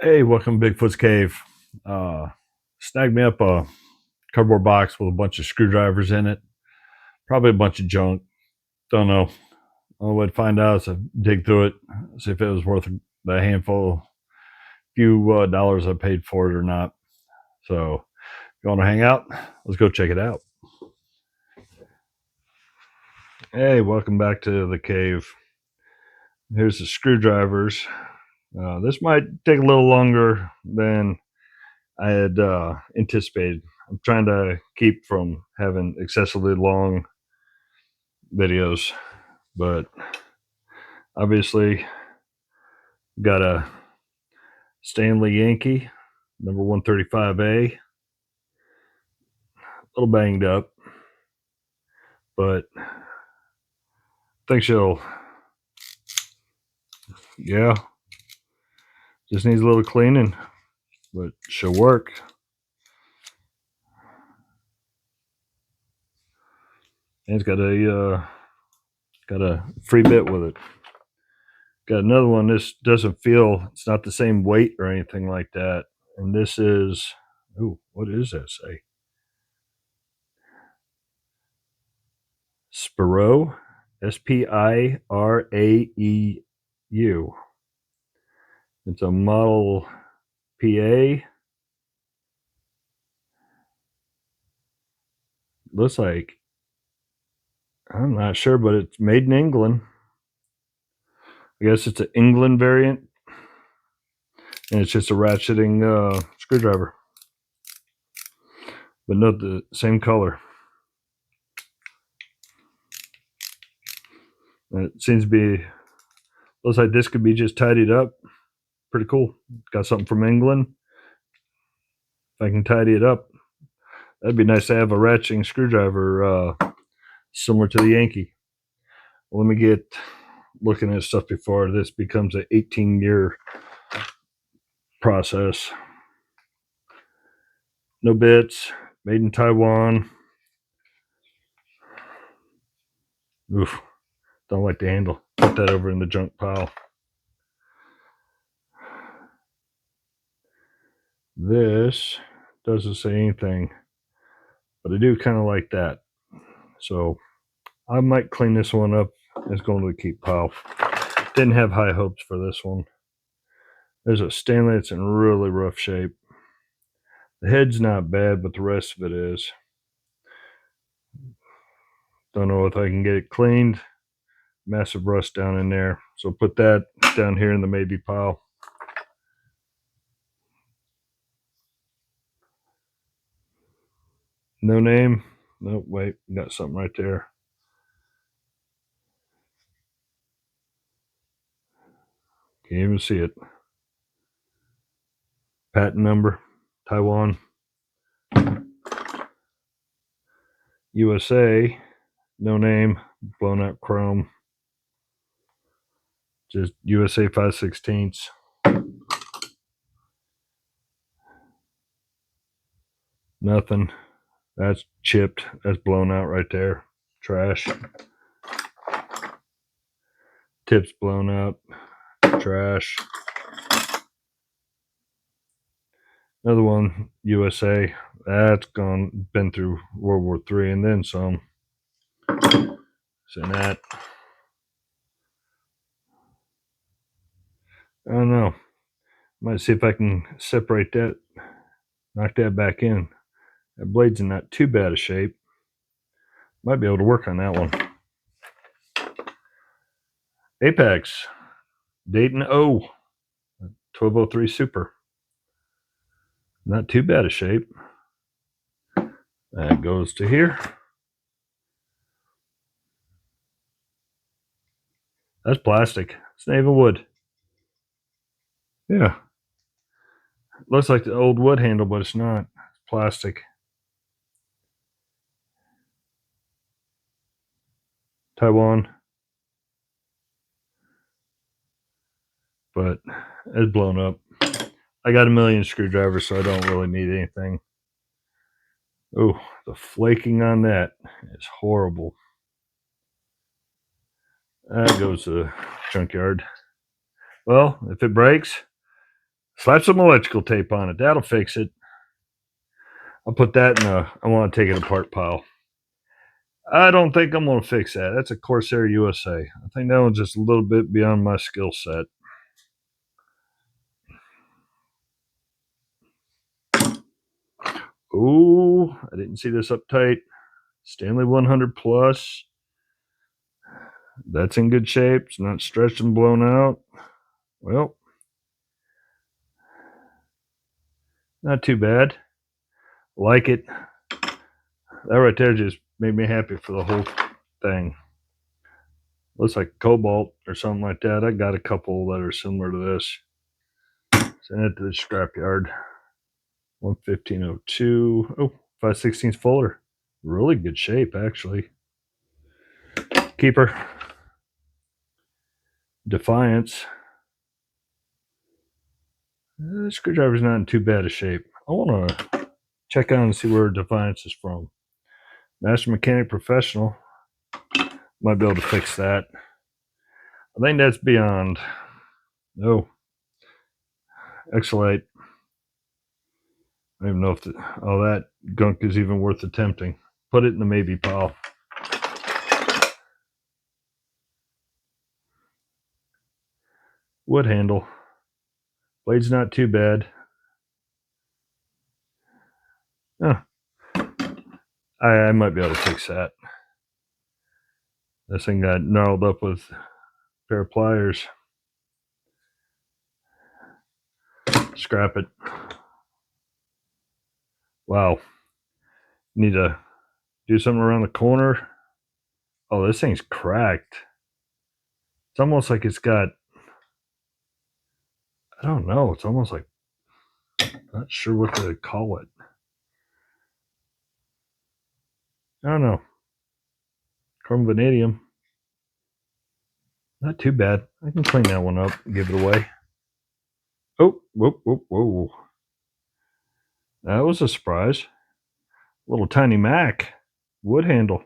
Hey, welcome to Bigfoot's Cave. Uh, Snagged me up a cardboard box with a bunch of screwdrivers in it. Probably a bunch of junk. Don't know. Only way to find out is to dig through it, see if it was worth the handful, few dollars I paid for it or not. So, if you want to hang out, let's go check it out. Hey, welcome back to the cave. Here's the screwdrivers. This might take a little longer than I had anticipated. I'm trying to keep from having excessively long videos, but obviously got a Stanley Yankee number 135A, a little banged up, but I think she'll, yeah, just needs a little cleaning, but she'll work. And it's got a free bit with it. Got another one. This doesn't feel, it's not the same weight or anything like that. And this is, ooh, what does that say? Spiraeu, Spiraeu. It's a Model PA. Looks like, I'm not sure, but it's made in England. I guess it's an England variant, and it's just a ratcheting screwdriver, but not the same color. It seems to be, looks like this could be just tidied up. Pretty cool. Got something from England. If I can tidy it up, that'd be nice to have a ratcheting screwdriver similar to the Yankee. Well, let me get looking at stuff before this becomes an 18-year process. No bits, made in Taiwan. Oof, don't like the handle. Put that over in the junk pile. This doesn't say anything, but I do kind of like that. So I might clean this one up. It's going to the keep pile. Didn't have high hopes for this one. There's a Stanley that's in really rough shape. The head's not bad, but the rest of it is. Don't know if I can get it cleaned. Massive rust down in there. So put that down here in the maybe pile. No name. Nope, wait, got something right there. Can't even see it. Patent number, Taiwan. USA, no name, blown out chrome. Just USA 5/16. Nothing. That's chipped. That's blown out right there. Trash. Tips blown up. Trash. Another one, USA. That's gone, been through World War III and then some. So that, I don't know. Might see if I can separate that, knock that back in. That blade's in not too bad a shape. Might be able to work on that one. Apex, Dayton O, 1203 Super. Not too bad a shape. That goes to here. That's plastic. It's not even wood. Yeah. Looks like the old wood handle, but it's not. It's plastic. Taiwan. But it's blown up. I got a million screwdrivers, so I don't really need anything. Oh, the flaking on that is horrible. That goes to the junkyard. Well, if it breaks, Slap some electrical tape on it. That'll fix it. I'll put that in a I want to take it apart pile. I don't think I'm going to fix that. That's a Corsair USA. I think that one's just a little bit beyond my skill set. Oh, I didn't see this up tight. Stanley 100 Plus. That's in good shape. It's not stretched and blown out. Well, not too bad. Like it. That right there just made me happy for the whole thing. Looks like cobalt or something like that. I got a couple that are similar to this. Send it to the scrapyard. 11502. Oh, 5/16 Fuller. Really good shape, actually. Keeper. Defiance. The screwdriver's not in too bad a shape. I want to check out and see where Defiance is from. Master Mechanic Professional. Might be able to fix that. I think that's beyond. Oh. Exolite. I don't even know if all that gunk is even worth attempting. Put it in the maybe pile. Wood handle. Blade's not too bad. Huh. I might be able to fix that. This thing got gnarled up with a pair of pliers. Scrap it. Wow. Need to do something around the corner. Oh, this thing's cracked. It's almost like it's got, I don't know, it's almost like, not sure what to call it. I don't know. Chrome vanadium. Not too bad. I can clean that one up and give it away. Oh, whoa, whoa, whoa. That was a surprise. Little tiny Mac. Wood handle.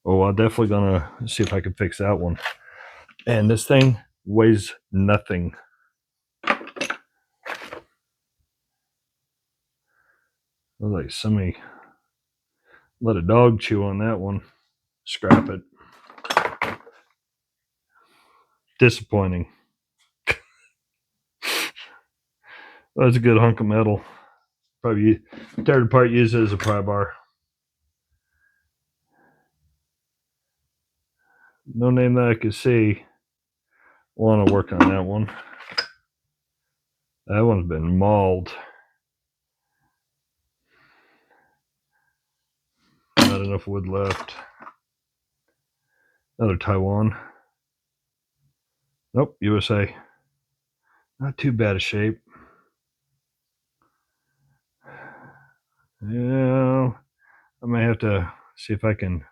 Oh, I'm definitely gonna see if I can fix that one. And this thing weighs nothing. Like somebody let a dog chew on that one. Scrap it. Disappointing. That's a good hunk of metal. Probably tear it apart, use it as a pry bar. No name that I could see. Want to work on that one. That one's been mauled. Not enough wood left. Another Taiwan. Nope, USA. Not too bad a shape. Yeah, I may have to see if I can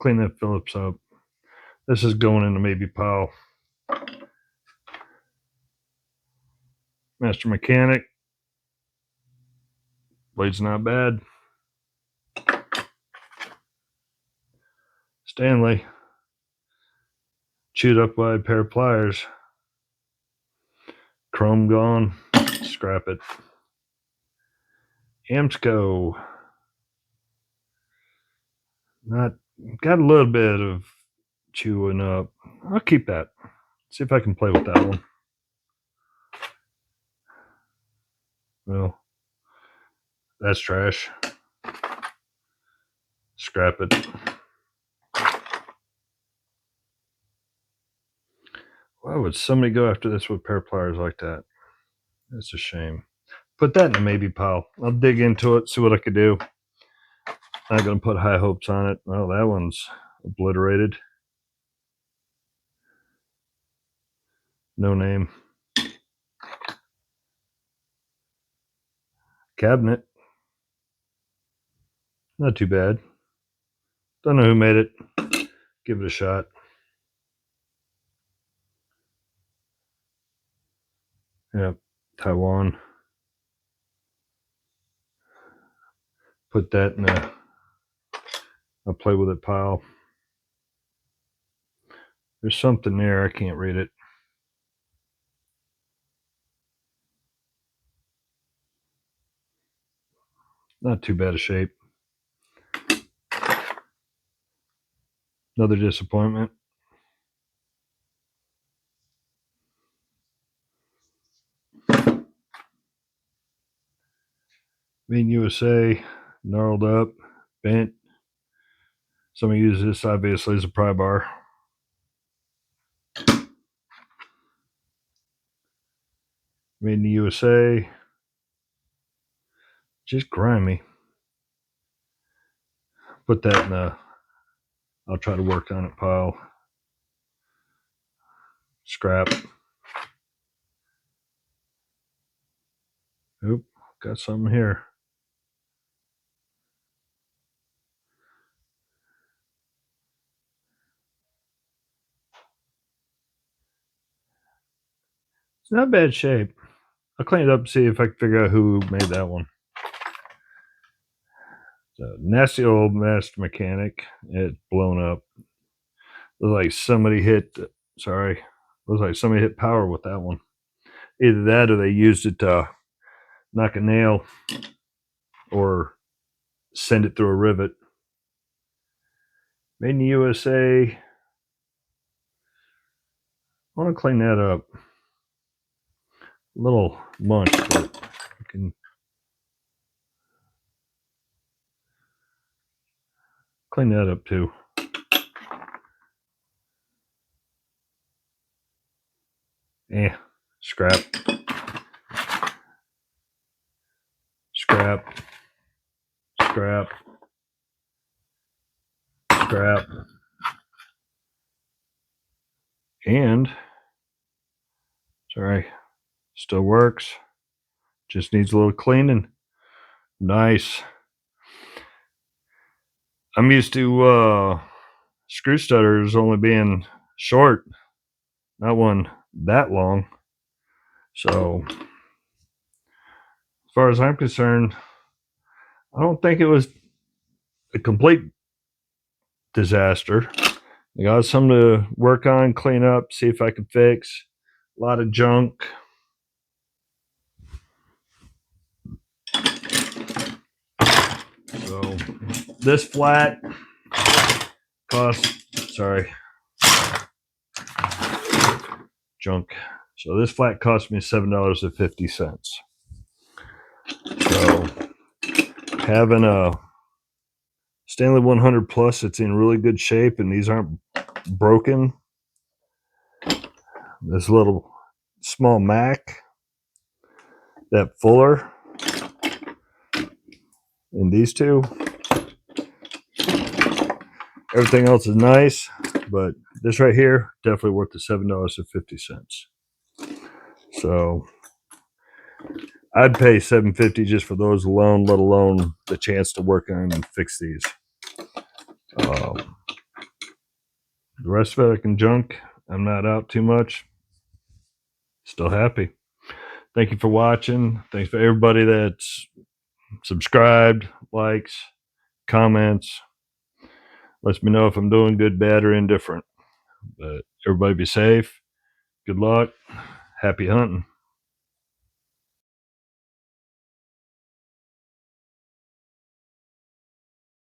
clean that Phillips up. This is going into maybe pile. Master Mechanic. Blade's not bad. Stanley. Chewed up by a pair of pliers. Chrome gone. Scrap it. Amsco. Not got a little bit of chewing up. I'll keep that. See if I can play with that one. Well, that's trash. Scrap it. Why would somebody go after this with a pair of pliers like that? That's a shame. Put that in a maybe pile. I'll dig into it, see what I could do. Not going to put high hopes on it. Well, that one's obliterated. No name. Cabinet. Not too bad. Don't know who made it. Give it a shot. Yep, Taiwan. Put that in a play with it pile. There's something there. I can't read it. Not too bad a shape. Another disappointment. Made in USA, gnarled up, bent. Somebody uses this obviously as a pry bar. Made in the USA. Just grimy. Put that in the I'll try to work on it pile. Scrap. Oop, got something here. It's not bad shape. I'll clean it up and see if I can figure out who made that one. So, nasty old Master Mechanic. It's blown up. Looks like somebody hit. Sorry, looks like somebody hit power with that one. Either that or they used it to knock a nail or send it through a rivet. Made in the USA. I want to clean that up. A little munch, but I can clean that up too. Scrap. Scrap. Scrap. Scrap. And sorry, still works. Just needs a little cleaning. Nice. I'm used to screw studders only being short, not one that long. So as far as I'm concerned, I don't think it was a complete disaster. I got some to work on, clean up, see if I can fix. A lot of junk. So this flat cost, sorry, junk. So this flat cost me $7.50. So having a Stanley 100 Plus, it's in really good shape, and these aren't broken. This little small Mac, that Fuller, and these two. Everything else is nice, but this right here, definitely worth the $7.50. So I'd pay $7.50 just for those alone, let alone the chance to work on and fix these. The rest of it I can junk. I'm not out too much. Still happy. Thank you for watching. Thanks for everybody that's subscribed, likes, comments. Lets me know if I'm doing good, bad, or indifferent. But everybody be safe. Good luck. Happy hunting.